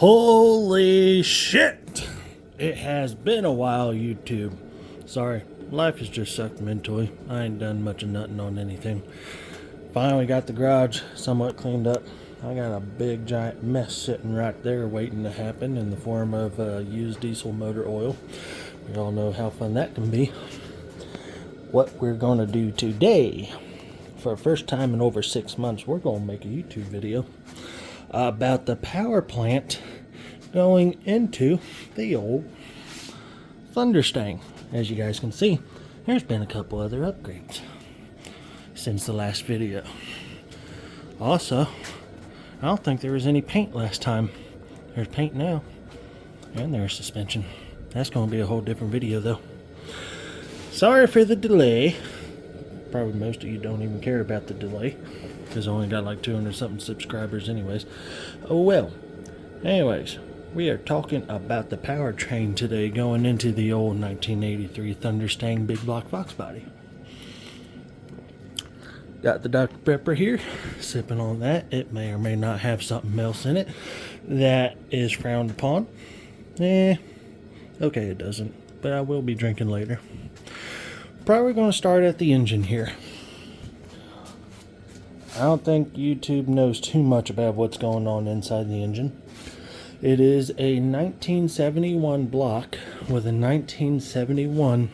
Holy shit! It has been a while, YouTube. Sorry, life has just sucked mentally. I ain't done much of nothing on anything. Finally got the garage somewhat cleaned up. I got a big giant mess sitting right there waiting to happen in the form of used diesel motor oil. We all know how fun that can be. What we're going to do today, for the first time in over 6 months, we're going to make a YouTube video about the power plant going into the old Thunderstang. As you guys can see, there's been a couple other upgrades since the last video. Also, I don't think there was any paint last time. There's paint now, and there's suspension. That's going to be a whole different video though. Sorry for the delay. Probably most of you don't even care about the delay, because I only got like 200 something subscribers anyways. Oh well. Anyways, we are talking about the powertrain today going into the old 1983 Thunderstang big block Foxbody. Got the Dr. Pepper here, sipping on that. It may or may not have something else in it that is frowned upon. Okay, it doesn't, but I will be drinking later. Probably going to start at the engine here. I don't think YouTube knows too much about what's going on inside the engine. It is a 1971 block with a 1971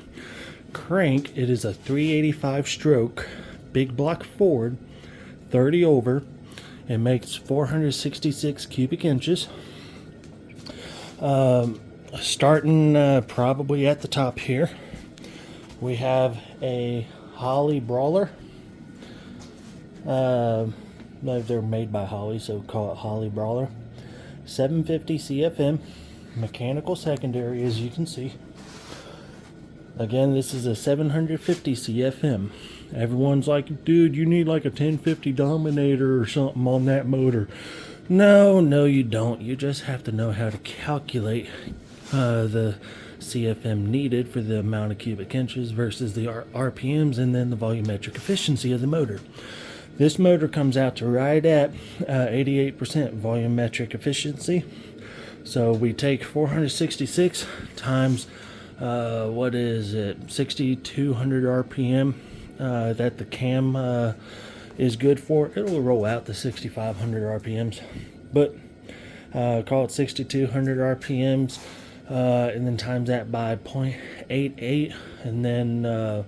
crank. It is a 385 stroke big block Ford, 30 over. It makes 466 cubic inches. Starting probably at the top here, we have a Holley Brawler. They're made by Holley, so call it Holley Brawler. 750 CFM, mechanical secondary, as you can see. Again, this is a 750 CFM. Everyone's like, dude, you need like a 1050 Dominator or something on that motor. No, you don't. You just have to know how to calculate the CFM needed for the amount of cubic inches versus the RPMs, and then the volumetric efficiency of the motor. This motor comes out to right at 88% volumetric efficiency. So we take 466 times, what is it, 6,200 RPM that the cam is good for. It'll roll out to 6,500 RPMs, but call it 6,200 RPMs, and then times that by 0.88, and then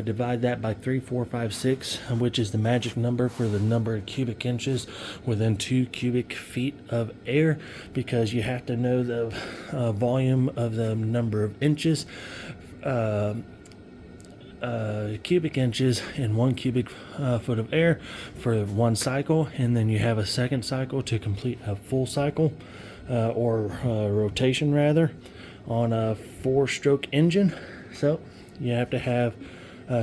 divide that by 3456, which is the magic number for the number of cubic inches within 2 cubic feet of air, because you have to know the volume of the number of inches, cubic inches in 1 cubic foot of air for 1 cycle, and then you have a second cycle to complete a full cycle, or rotation rather, on a 4-stroke engine. So you have to have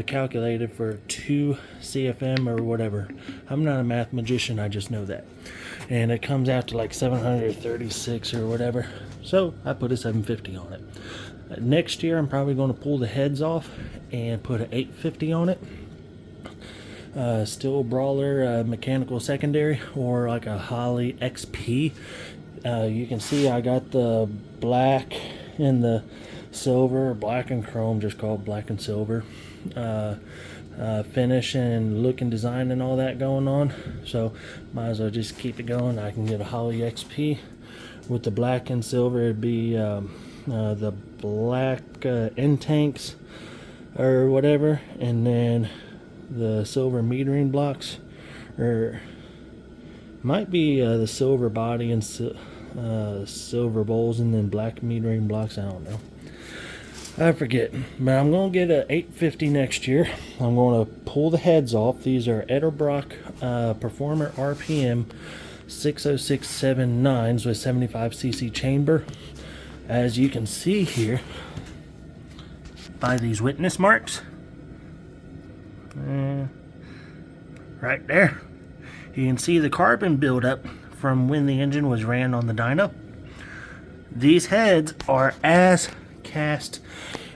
calculated for 2 CFM or whatever. I'm not a math magician, I just know that. And it comes out to like 736 or whatever. So I put a 750 on it. Next year I'm probably going to pull the heads off and put an 850 on it. Still Brawler mechanical secondary, or like a Holley XP. You can see I got the black and the silver, black and chrome, just called black and silver, finish and look and design and all that going on. So might as well just keep it going. I can get a Holley XP with the black and silver. It'd be the black end tanks or whatever, and then the silver metering blocks, or might be the silver body and silver bowls, and then black metering blocks. I don't know, I forget, but I'm going to get an 850 next year. I'm going to pull the heads off. These are Edelbrock Performer RPM 60679s with 75cc chamber. As you can see here by these witness marks, right there, you can see the carbon buildup from when the engine was ran on the dyno. These heads are as cast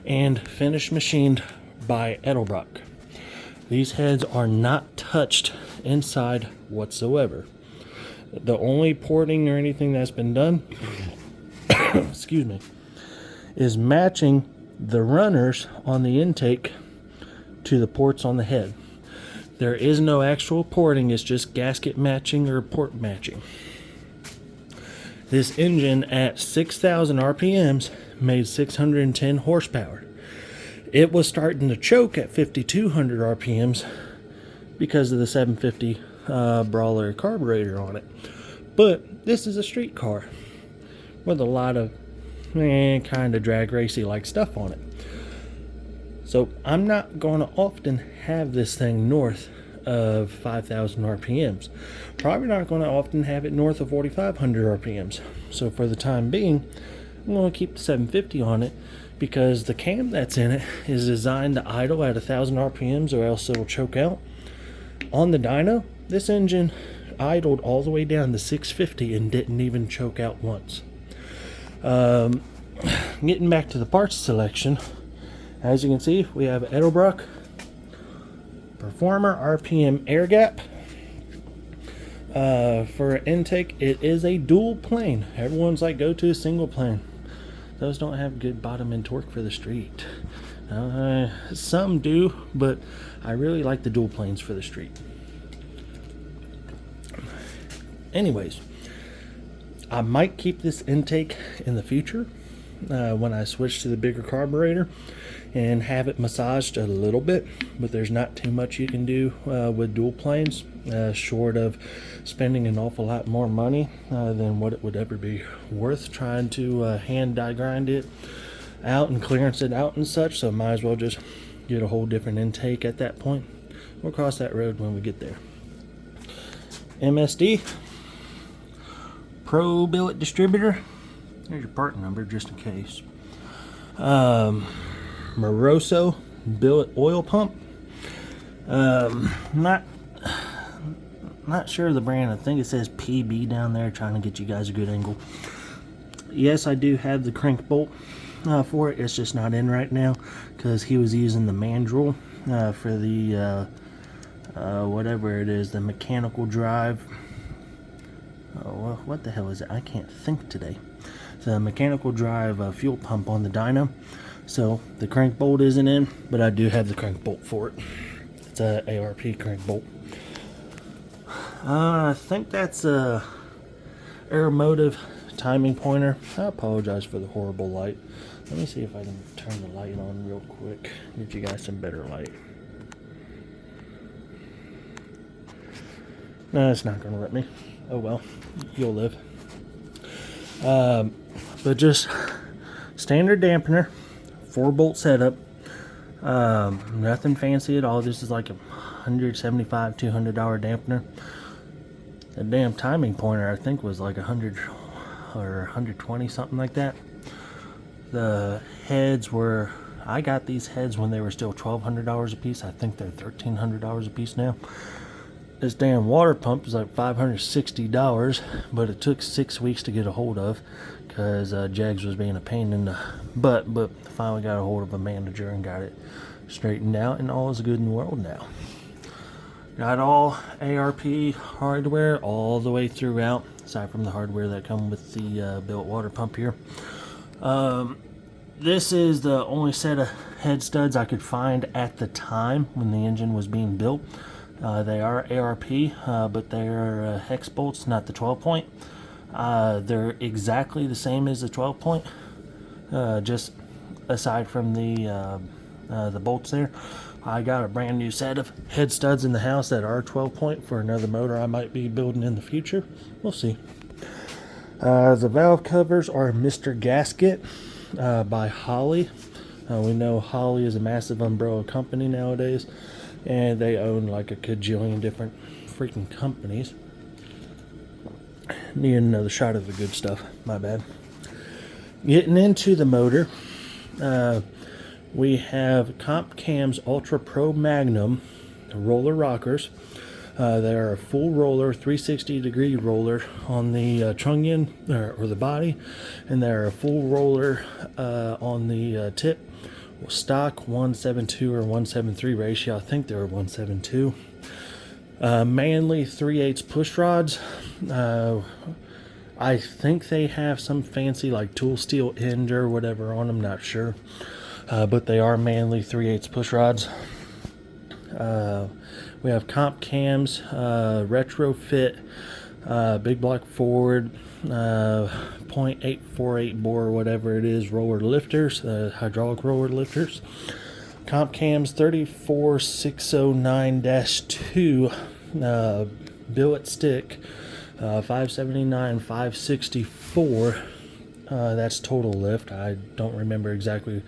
and finished machined by Edelbrock. These heads are not touched inside whatsoever. The only porting or anything that's been done, excuse me, is matching the runners on the intake to the ports on the head. There is no actual porting, it's just gasket matching or port matching. This engine at 6,000 RPMs made 610 horsepower. It was starting to choke at 5,200 RPMs because of the 750 Brawler carburetor on it. But this is a street car with a lot of kind of drag racy like stuff on it. So I'm not going to often have this thing north of 5,000 RPMs. Probably not going to often have it north of 4,500 RPMs. So for the time being, I'm going to keep the 750 on it because the cam that's in it is designed to idle at 1,000 RPMs or else it'll choke out. On the dyno, this engine idled all the way down to 650 and didn't even choke out once. Getting back to the parts selection, as you can see, we have Edelbrock Performer RPM air gap. For intake, it is a dual plane. Everyone's like, go to a single plane. Those don't have good bottom end torque for the street. Some do, but I really like the dual planes for the street. Anyways, I might keep this intake in the future when I switch to the bigger carburetor and have it massaged a little bit, but there's not too much you can do with dual planes short of spending an awful lot more money than what it would ever be worth trying to hand die grind it out and clearance it out and such. So might as well just get a whole different intake at that point. We'll cross that road when we get there. MSD Pro Billet Distributor. There's your part number just in case. Moroso billet oil pump. Not sure of the brand. I think it says PB down there, trying to get you guys a good angle. Yes, I do have the crank bolt for it. It's just not in right now because he was using the mandrel for the whatever it is, the mechanical drive. Oh, what the hell is it? I can't think today. The mechanical drive fuel pump on the dyno. So the crank bolt isn't in, but I do have the crank bolt for it. It's a ARP crank bolt. I think that's a Aeromotive timing pointer. I apologize for the horrible light. Let me see if I can turn the light on real quick. Get you guys some better light. No, it's not going to let me. Oh well, you'll live. But just standard dampener, 4-bolt setup. Nothing fancy at all. This is like a $175, $200 dampener. The damn timing pointer I think was like 100 or 120, something like that. The heads were, I got these heads when they were still $1,200 a piece. I think they're $1,300 a piece now. This damn water pump is like $560, but it took 6 weeks to get a hold of because Jags was being a pain in the butt, but finally got a hold of a manager and got it straightened out, and all is good in the world now. Got all ARP hardware all the way throughout, aside from the hardware that come with the built water pump here. This is the only set of head studs I could find at the time when the engine was being built. They are ARP, but they're hex bolts, not the 12-point. They're exactly the same as the 12-point, just aside from the bolts there. I got a brand new set of head studs in the house that are 12-point for another motor I might be building in the future. We'll see. The valve covers are Mr. Gasket by Holley. We know Holley is a massive umbrella company nowadays, and they own like a cajillion different freaking companies. Need another shot of the good stuff. My bad. Getting into the motor, we have Comp Cam's Ultra Pro Magnum roller rockers. They are a full roller, 360-degree roller on the trunnion or the body, and they're a full roller on the tip. Stock 172 or 173 ratio. I think they're 172. Manly 3/8 push rods. I think they have some fancy like tool steel end or whatever on them, not sure. But they are Manly 3/8 push rods. We have comp cams, retrofit, big block forward, .848 bore, whatever it is, roller lifters, hydraulic roller lifters. Comp cams 34609-2, billet stick, 579, 564. That's total lift. I don't remember exactly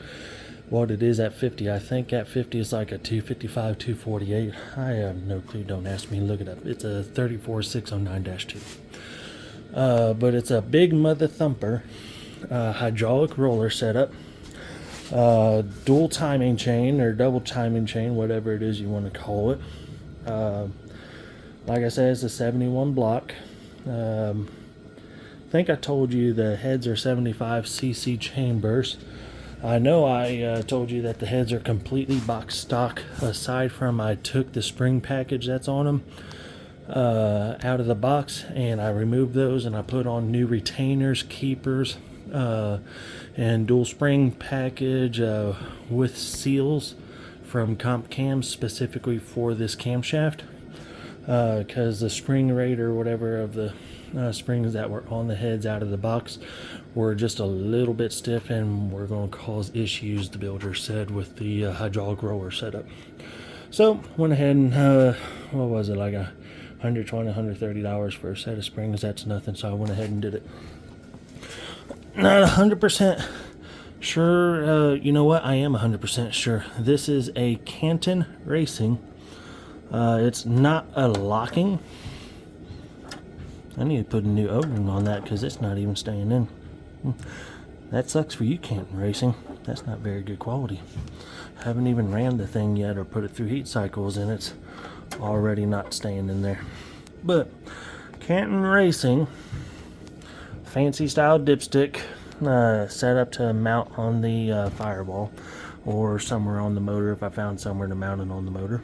what it is at 50. I think at 50 it's like a 255, 248. I have no clue. Don't ask me. Look it up. It's a 34609-2. But it's a big mother thumper, hydraulic roller setup, dual timing chain or double timing chain, whatever it is you want to call it. Like I said, it's a 71 block. I think I told you the heads are 75 cc chambers. I know I told you that the heads are completely box stock, aside from I took the spring package that's on them out of the box, and I removed those and I put on new retainers, keepers, and dual spring package with seals from Comp Cams specifically for this camshaft, because the spring rate or whatever of the springs that were on the heads out of the box were just a little bit stiff and were going to cause issues, the builder said, with the hydraulic roller setup. So went ahead and what was it, like $120, $130 for a set of springs. That's nothing, so I went ahead and did it. Not 100% sure. You know what, I am 100% sure this is a Canton Racing. It's not a locking. I need to put a new O-ring on that because it's not even staying in. That sucks for you, Canton Racing. That's not very good quality. Haven't even ran the thing yet or put it through heat cycles, and it's already not staying in there. But Canton Racing, fancy style dipstick, set up to mount on the firewall or somewhere on the motor if I found somewhere to mount it on the motor.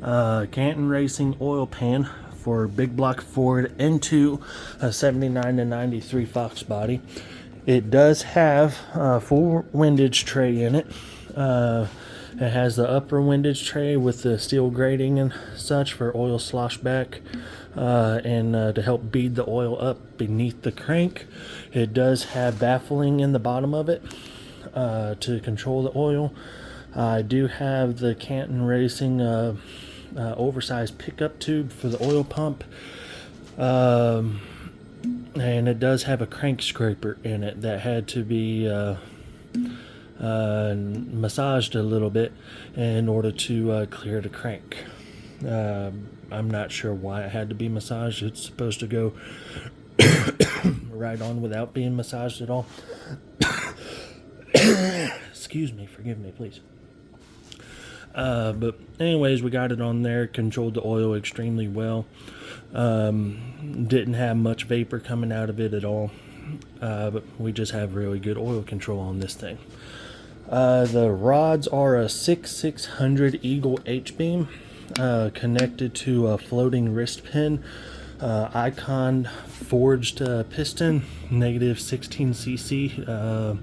Canton Racing oil pan for big block forward into a 79 to 93 Foxbody. It does have a full windage tray in it. It has the upper windage tray with the steel grating and such for oil slosh back, and to help bead the oil up beneath the crank. It does have baffling in the bottom of it to control the oil. I do have the Canton Racing oversized pickup tube for the oil pump, and it does have a crank scraper in it that had to be massaged a little bit in order to clear the crank. I'm not sure why it had to be massaged. It's supposed to go right on without being massaged at all. Excuse me, forgive me, please. But anyways, we got it on there, controlled the oil extremely well. Didn't have much vapor coming out of it at all. But we just have really good oil control on this thing. The rods are a 6600 Eagle H-beam, connected to a floating wrist pin, Icon forged piston, negative 16 cc,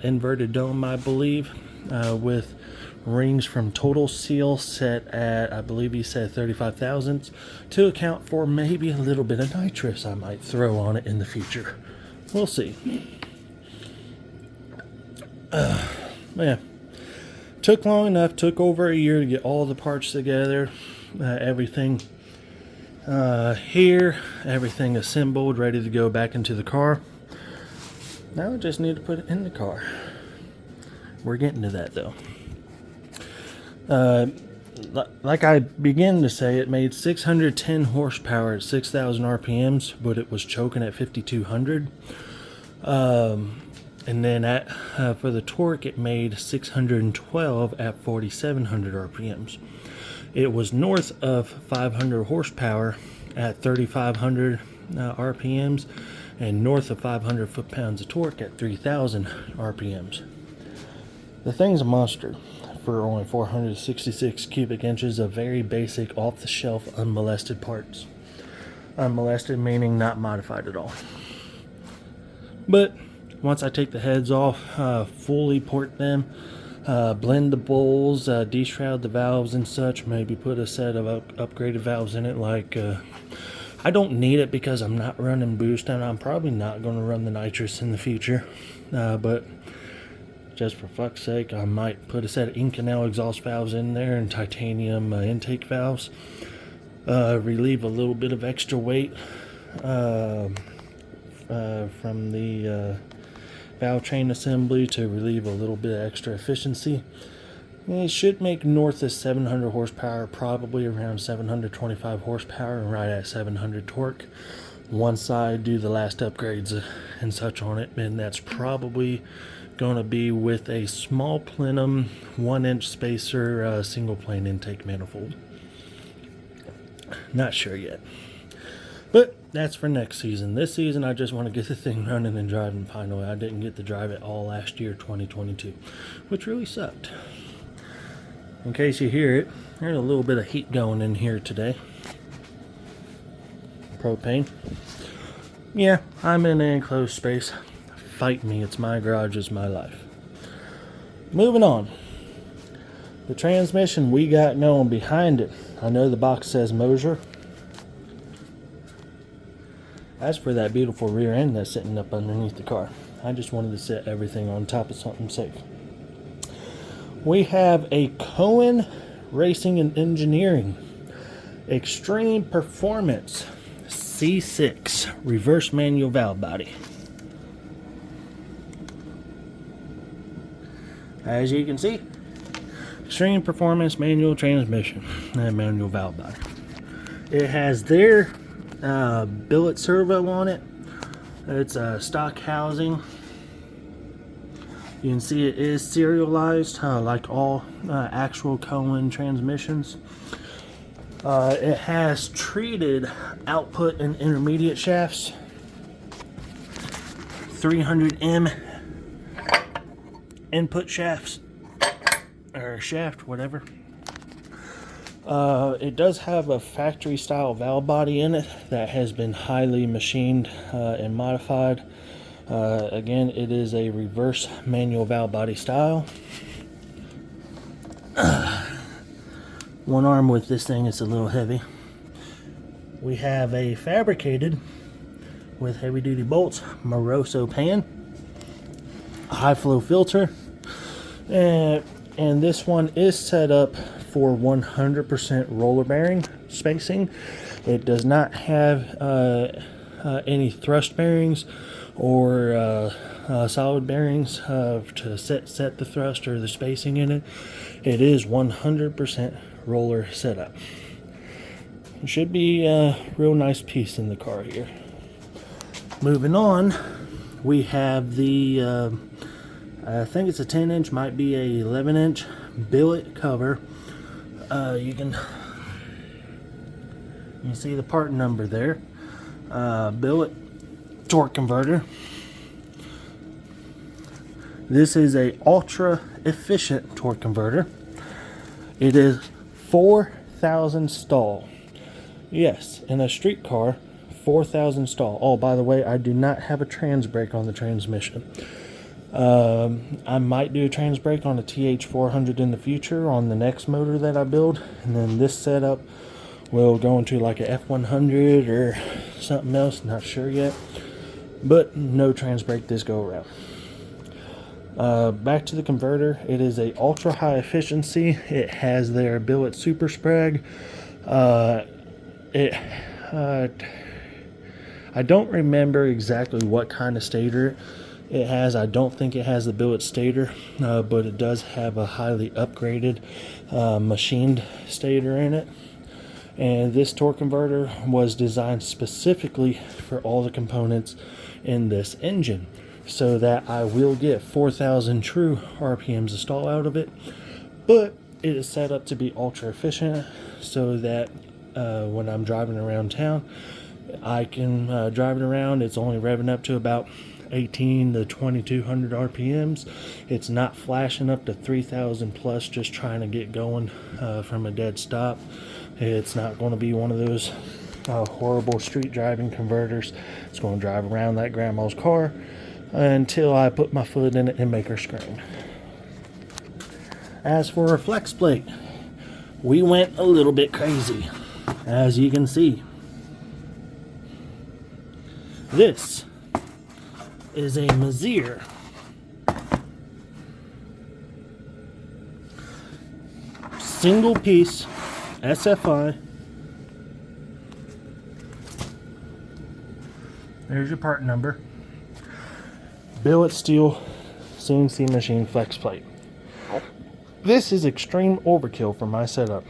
inverted dome, I believe, with rings from Total Seal set at, I believe he said 35 thousandths, to account for maybe a little bit of nitrous I might throw on it in the future. We'll see. Yeah, took long enough, took over a year to get all the parts together, everything here, everything assembled, ready to go back into the car. Now I just need to put it in the car. We're getting to that though. Like I began to say, it made 610 horsepower at 6,000 RPMs, but it was choking at 5,200. And then for the torque, it made 612 at 4,700 RPMs. It was north of 500 horsepower at 3,500 RPMs, and north of 500 foot-pounds of torque at 3,000 RPMs. The thing's a monster. for only 466 cubic inches of very basic, off-the-shelf, unmolested parts. Unmolested meaning not modified at all. But once I take the heads off, fully port them, blend the bowls, deshroud the valves and such, maybe put a set of upgraded valves in it. Like, I don't need it because I'm not running boost, and I'm probably not going to run the nitrous in the future. But just for fuck's sake, I might put a set of Inconel exhaust valves in there and titanium intake valves. Relieve a little bit of extra weight from the valve train assembly to relieve a little bit of extra efficiency. It should make north of 700 horsepower, probably around 725 horsepower, and right at 700 torque. Once I do the last upgrades and such on it, and that's probably going to be with a small plenum 1-inch spacer single plane intake manifold. Not sure yet, but that's for next season. This season I just want to get the thing running and driving finally. I didn't get to drive it all last year, 2022, which really sucked. In case you hear it, there's a little bit of heat going in here today. Propane. Yeah, I'm in an enclosed space. Fight me, it's my garage, it's my life. Moving on. The transmission we got going behind it. I know the box says Moser. As for that beautiful rear end that's sitting up underneath the car, I just wanted to set everything on top of something safe. We have a Cohen Racing and Engineering Extreme Performance C6 reverse manual valve body. As you can see, Extreme Performance manual transmission and manual valve body. It has their billet servo on it. It's a stock housing. You can see it is serialized, like all actual Cohen transmissions. It has treated output and intermediate shafts, 300M input shafts, or shaft, whatever. It does have a factory style valve body in it that has been highly machined and modified. Again, it is a reverse manual valve body style. One arm with this thing is a little heavy. We have a fabricated with heavy duty bolts Moroso pan, high flow filter, and this one is set up for 100% roller bearing spacing. It does not have any thrust bearings or solid bearings to set the thrust or the spacing in it. It is 100% roller setup. It should be a real nice piece in the car here. Moving on, we have the I think it's a 10-inch, might be a 11-inch billet cover. You can see the part number there. Billet torque converter. This is a ultra efficient torque converter. It is 4,000 stall. Yes, in a street car, 4,000 stall. Oh, by the way, I do not have a trans brake on the transmission. I might do a trans brake on a TH400 in the future on the next motor that I build, and then this setup will go into like a F100 or something else, not sure yet, but no trans brake this go around. Back to the converter. It is a ultra high efficiency. It has their billet super sprag. I don't remember exactly what kind of stator it has. I don't think it has the billet stator, but it does have a highly upgraded machined stator in it. And this torque converter was designed specifically for all the components in this engine, so that I will get 4,000 true RPMs of stall out of it, but it is set up to be ultra efficient so that when I'm driving around town, I can drive it around. It's only revving up to about 18 to 2200 RPMs. It's not flashing up to 3000 plus just trying to get going from a dead stop. It's not going to be one of those horrible street driving converters. It's going to drive around like grandma's car until I put my foot in it and make her scream. As for a flex plate, we went a little bit crazy, as you can see. This is a Mazir single piece SFI. There's your part number. Billet steel CNC machine flex plate. This is extreme overkill for my setup.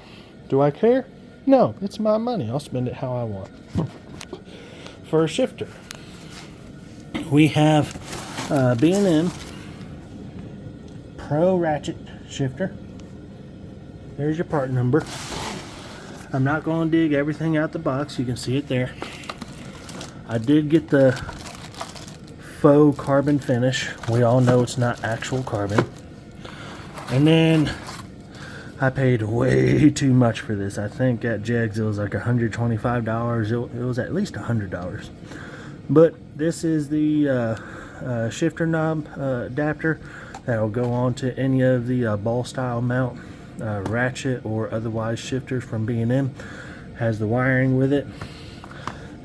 Do I care? No, it's my money. I'll spend it how I want. For a shifter, we have B&M Pro Ratchet Shifter. There's your part number. I'm not going to dig everything out the box. You can see it there. I did get the faux carbon finish. We all know it's not actual carbon. And then I paid way too much for this. I think at Jegs it was like $125. It was at least $100. But this is the shifter knob adapter that will go on to any of the ball style mount ratchet or otherwise shifters from B&M. Has the wiring with it.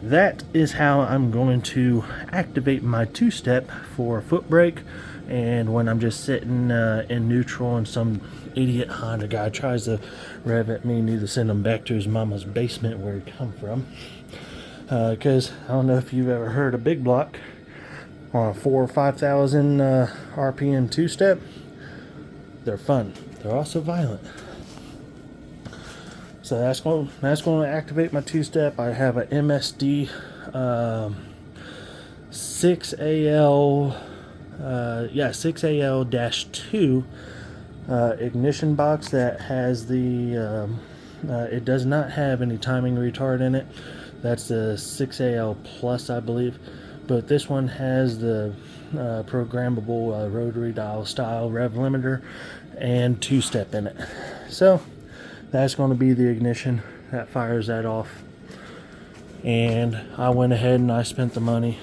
That is how I'm going to activate my two-step for foot brake, and when I'm just sitting in neutral and some idiot Honda guy tries to rev at me, need to send him back to his mama's basement where he come from. Because I don't know if you've ever heard a big block on a 4,000 or 5,000 RPM two-step. They're fun. They're also violent. So that's going to activate my two-step. I have a MSD 6AL-2 ignition box that has the it does not have any timing retard in it. That's the 6AL plus, I believe, but this one has the programmable rotary dial style rev limiter and two-step in it. So that's going to be the ignition that fires that off. And I went ahead and I spent the money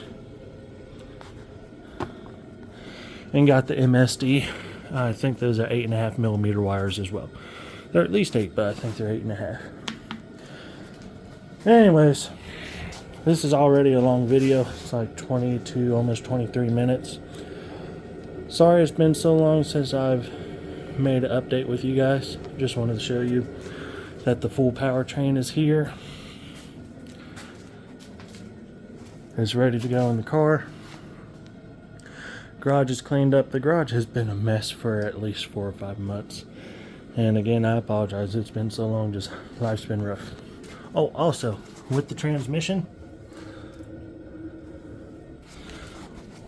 and got the MSD. I think those are 8.5 millimeter wires as well. They're at least 8, but I think they're 8.5. Anyways, this is already a long video. It's like 22, almost 23 minutes. Sorry it's been so long since I've made an update with you guys. Just wanted to show you that the full powertrain is here. It's ready to go in the car. Garage is cleaned up. The garage has been a mess for at least 4 or 5 months. And again, I apologize. It's been so long. Just life's been rough. Oh, also, with the transmission,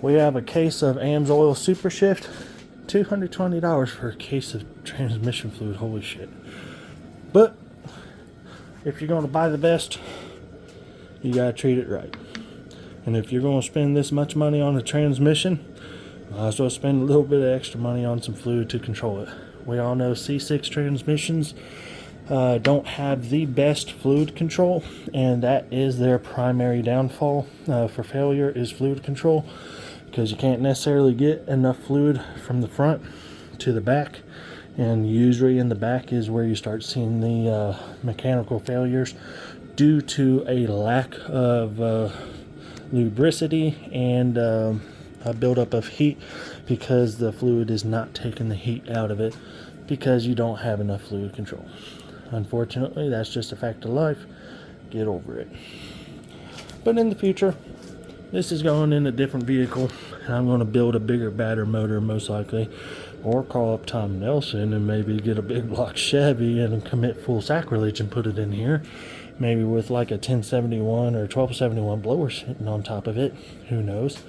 we have a case of AMSOIL Super Shift. $220 for a case of transmission fluid. Holy shit. But if you're going to buy the best, you gotta treat it right. And if you're going to spend this much money on a transmission, might as well spend a little bit of extra money on some fluid to control it. We all know C6 transmissions don't have the best fluid control, and that is their primary downfall for failure is fluid control, because you can't necessarily get enough fluid from the front to the back, and usually in the back is where you start seeing the mechanical failures due to a lack of lubricity and a buildup of heat, because the fluid is not taking the heat out of it because you don't have enough fluid control. Unfortunately, that's just a fact of life. Get over it. But in the future, this is going in a different vehicle, and I'm going to build a bigger, badder motor most likely, or call up Tom Nelson and maybe get a big block Chevy and commit full sacrilege and put it in here, maybe with like a 1071 or 1271 blower sitting on top of it. Who knows?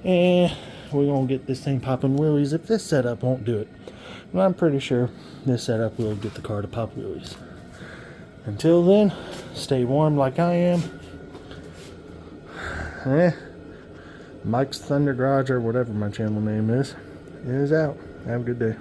And we're going to get this thing popping wheelies if this setup won't do it. And I'm pretty sure this setup will get the car to pop wheelies. Until then, stay warm like I am. Mike's Thunder Garage, or whatever my channel name is out. Have a good day.